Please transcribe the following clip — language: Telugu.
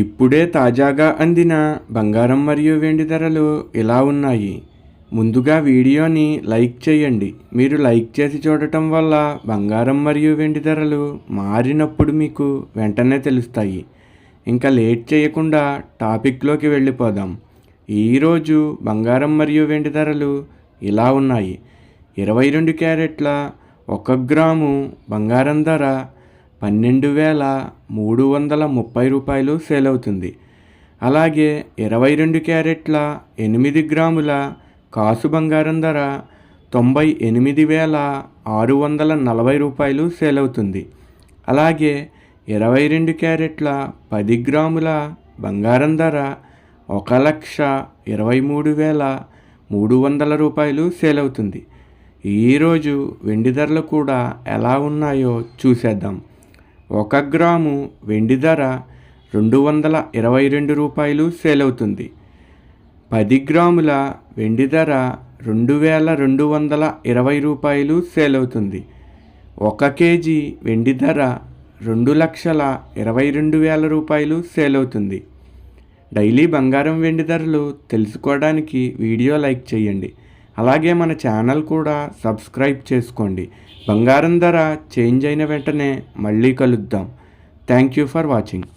ఇప్పుడే తాజాగా అందిన బంగారం మరియు వెండి ధరలు ఇలా ఉన్నాయి. ముందుగా వీడియోని లైక్ చేయండి. మీరు లైక్ చేసి చూడటం వల్ల బంగారం మరియు వెండి ధరలు మారినప్పుడు మీకు వెంటనే తెలుస్తాయి. ఇంకా లేట్ చేయకుండా టాపిక్లోకి వెళ్ళిపోదాం. ఈరోజు బంగారం మరియు వెండి ధరలు ఇలా ఉన్నాయి. 22 క్యారెట్ల 1 గ్రాము బంగారం ధర 12,330 రూపాయలు సేల్ అవుతుంది. అలాగే 22 క్యారెట్ల 8 గ్రాముల కాసు బంగారం ధర 98,640 రూపాయలు సేల్ అవుతుంది. అలాగే 22 క్యారెట్ల 10 గ్రాముల బంగారం ధర 1,23,300 రూపాయలు సేల్ అవుతుంది. ఈరోజు వెండి ధరలు కూడా ఎలా ఉన్నాయో చూసేద్దాం. 1 గ్రాము వెండి ధర 222 రూపాయలు సేల్ అవుతుంది. 10 గ్రాముల వెండి ధర 2,220 రూపాయలు సేల్ అవుతుంది. 1 కేజీ వెండి ధర 2,22,000 రూపాయలు సేల్ అవుతుంది. డైలీ బంగారం వెండి ధరలు తెలుసుకోవడానికి వీడియో లైక్ చేయండి. అలాగే మన ఛానల్ కూడా సబ్స్క్రైబ్ చేసుకోండి. బంగారం ధర చేంజ్ అయిన వెంటనే మళ్ళీ కలుద్దాం. Thank you for watching.